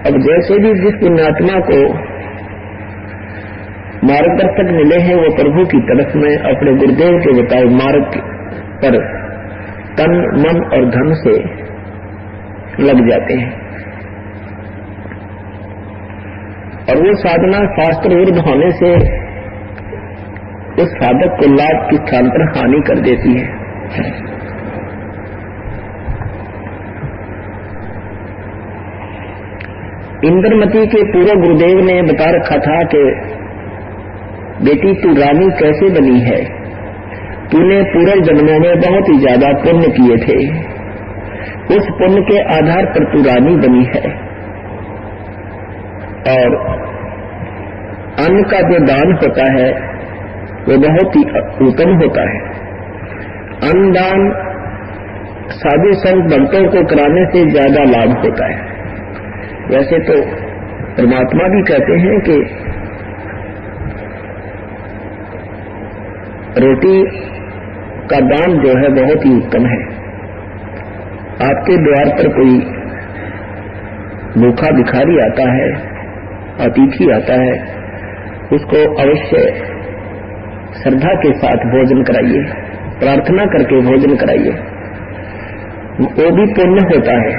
अब जैसे भी जिस पुण्यात्मा को मार्गदर्शक मिले हैं वो प्रभु की तरफ में अपने गुरुदेव के बताए मार्ग पर तन मन और धन से लग जाते हैं और वो साधना शास्त्र विरुद्ध होने से उस साधक को लाभ की स्थान पर हानि कर देती है। इंद्रमती के पूर्व गुरुदेव ने बता रखा था कि बेटी तू रानी कैसे बनी है, तूने पूर्व जन्मों में बहुत ही ज्यादा पुण्य किए थे, उस पुण्य के आधार पर तू रानी बनी है। और अन्न का जो दान होता है वो बहुत ही उत्तम होता है। अन्नदान साधु संत भक्तों को कराने से ज्यादा लाभ होता है। वैसे तो परमात्मा भी कहते हैं कि रोटी का दान जो है बहुत ही उत्तम है। आपके द्वार पर कोई भूखा भिखारी आता है, अतिथि आता है, उसको अवश्य श्रद्धा के साथ भोजन कराइए, प्रार्थना करके भोजन कराइए, वो भी पुण्य होता है।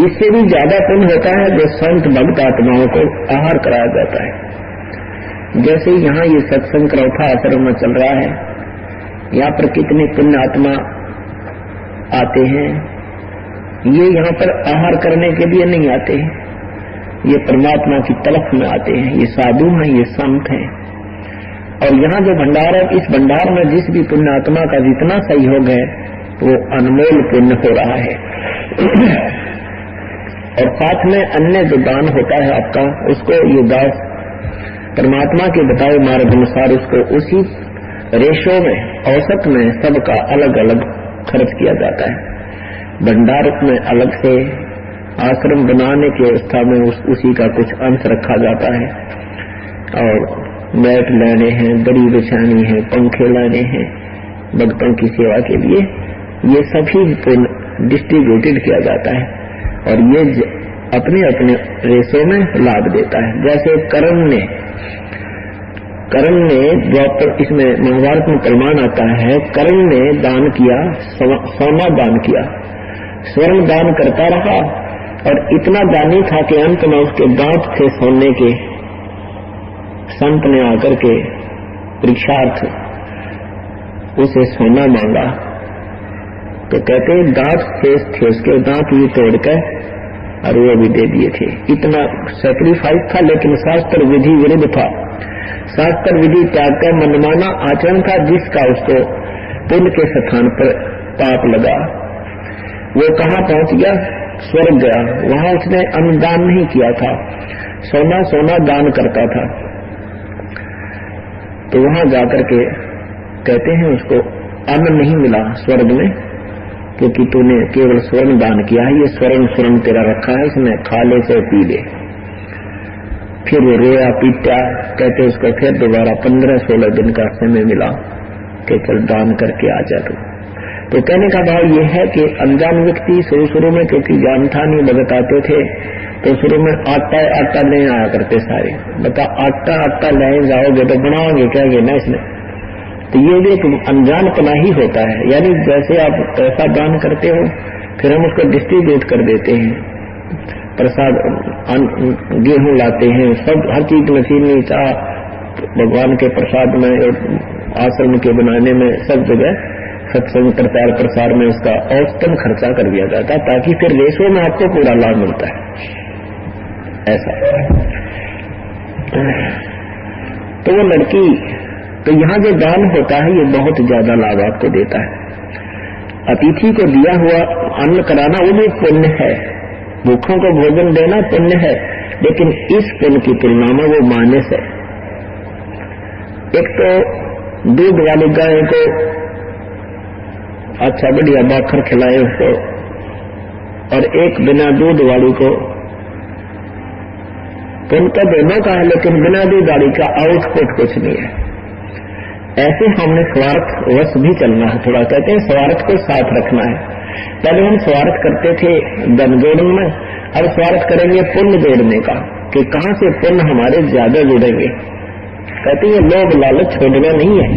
इससे भी ज्यादा पुण्य होता है जो संत भक्त आत्माओं को आहार कराया जाता है। जैसे यहाँ ये सत्संग करौथा आश्रम में चल रहा है, यहाँ पर कितने पुण्य आत्मा आते हैं। ये यहाँ पर आहार करने के लिए नहीं आते हैं, ये परमात्मा की तलफ में आते हैं। ये साधु हैं, ये संत हैं। और यहाँ जो भंडार है, इस भंडार में जिस भी पुण्यात्मा का जितना सहयोग है वो अनमोल पुण्य हो रहा है। और साथ में अन्य जो दान होता है आपका, उसको ये दास परमात्मा के बताए मार्ग अनुसार उसको उसी रेशो में, औसत में सबका अलग अलग खर्च किया जाता है। भंडार में अलग से, आश्रम बनाने की अवस्था में उसी का कुछ अंश रखा जाता है। और मैट लाने हैं, दरी बिछानी है, पंखे लाने हैं भक्तों की सेवा के लिए, ये सभी डिस्ट्रीब्यूटेड किया जाता है और ये अपने अपने रेशो में लाभ देता है। जैसे कर्ण ने द्वापर, इसमें महाभारत में प्रमाण आता है, कर्ण ने दान किया, सोना दान किया, स्वर्ण दान करता रहा और इतना दानी था कि अंत में उसके दांत थे सोने के। संत ने आकर के परीक्षार्थ उसे सोना मांगा तो कहते दांत शेष थे, उसके दांत भी तोड़कर और वो भी दे दिए थे। इतना सैक्रिफाइस था, लेकिन शास्त्र विधि विरुद्ध था। शास्त्र विधि त्याग का मनमाना आचरण था, जिसका उसको पुण्य के स्थान पर पाप लगा। वो कहाँ पहुंच गया? स्वर्ग गया। वहां उसने अन्नदान नहीं किया था, सोना दान करता था। तो वहां जाकर के कहते हैं उसको अन्न नहीं मिला स्वर्ग में, क्योंकि तूने केवल स्वर्ण दान किया है। ये स्वर्ण तेरा रखा है, इसमें खा ले से पी ले। फिर वो रोया पीटा। कहते उसको फिर दोबारा 15-16 दिन का समय मिला कि चल दान करके आ जा तू। तो कहने का भाव ये है कि अनजान व्यक्ति शुरू में, क्योंकि जानता नहीं, भगत आते थे तो शुरू में आटा ले आया करते सारे। बता आटा ले जाओगे तो बनाओगे क्या ना इसमें? तो ये भी एक अनजानपना ही होता है। यानी जैसे आप पैसा दान करते हो, फिर हम उसको डिस्ट्रीब्यूट कर देते हैं। प्रसाद, गेहूं लाते हैं, सब हर चीज मशीनी, चाह भगवान के प्रसाद में और आश्रम के बनाने में, सब जगह सत्संग प्रचार प्रसार में उसका औसतन खर्चा कर दिया जाता है, ताकि फिर रेशो में आपको पूरा लाभ मिलता है। ऐसा तो वो लड़की, तो यहाँ जो दान होता है ये बहुत ज्यादा लाभ आपको देता है। अतिथि को दिया हुआ अन्न कराना वो भी पुण्य है, भूखों को भोजन देना पुण्य है, लेकिन इस पुण्य की तुलना में वो मानस है। एक तो दूध वाली गाय को अच्छा बढ़िया बाखर खिलाए उसको, और एक बिना दूध वाली को, पुण्य तो दोनों का है, लेकिन बिना दूध वाली का आउटपुट कुछ नहीं है। ऐसे हमने स्वार्थ वश भी चलना है थोड़ा। कहते हैं स्वार्थ को साथ रखना है। पहले हम स्वार्थ करते थे धन जोड़न में, अब स्वार्थ करेंगे पुण्य जोड़ने का कि कहां से पुण्य हमारे ज्यादा जुड़ेंगे। कहते हैं लोभ लालच छोड़ना नहीं है,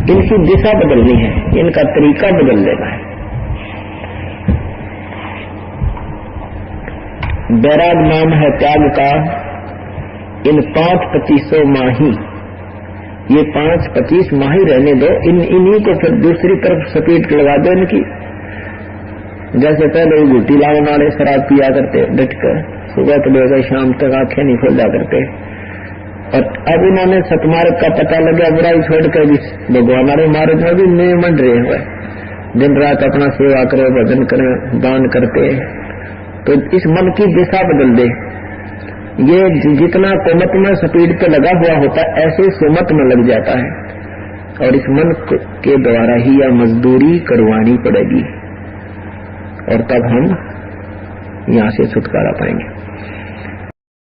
इनकी दिशा बदलनी है, इनका तरीका बदल लेना है। बैराग नाम है त्याग का, इन 5-25 माही, ये 5-25 माही रहने दो, इन्हीं को फिर दूसरी तरफ सपेट लगा दो इनकी। जैसे पहले वो घुटी लाओ नाले शराब पिया करते डटकर, सुबह तो लेकर शाम तक आंखें नहीं खोल जा करते, और अब इन्होंने सतमार्ग का पता लगा, बुराई छोड़कर भी भगवान हमारे मार्ग में भी नहीं मंड रहे हुए, दिन रात अपना सेवा करे, भजन करे, दान करते। तो इस मन की दिशा बदल दे। ये जितना कोमत में स्पीड पे लगा हुआ होता है ऐसे सुमत में लग जाता है, और इस मन के द्वारा ही यह मजदूरी करवानी पड़ेगी, और तब हम यहां से छुटकारा पाएंगे।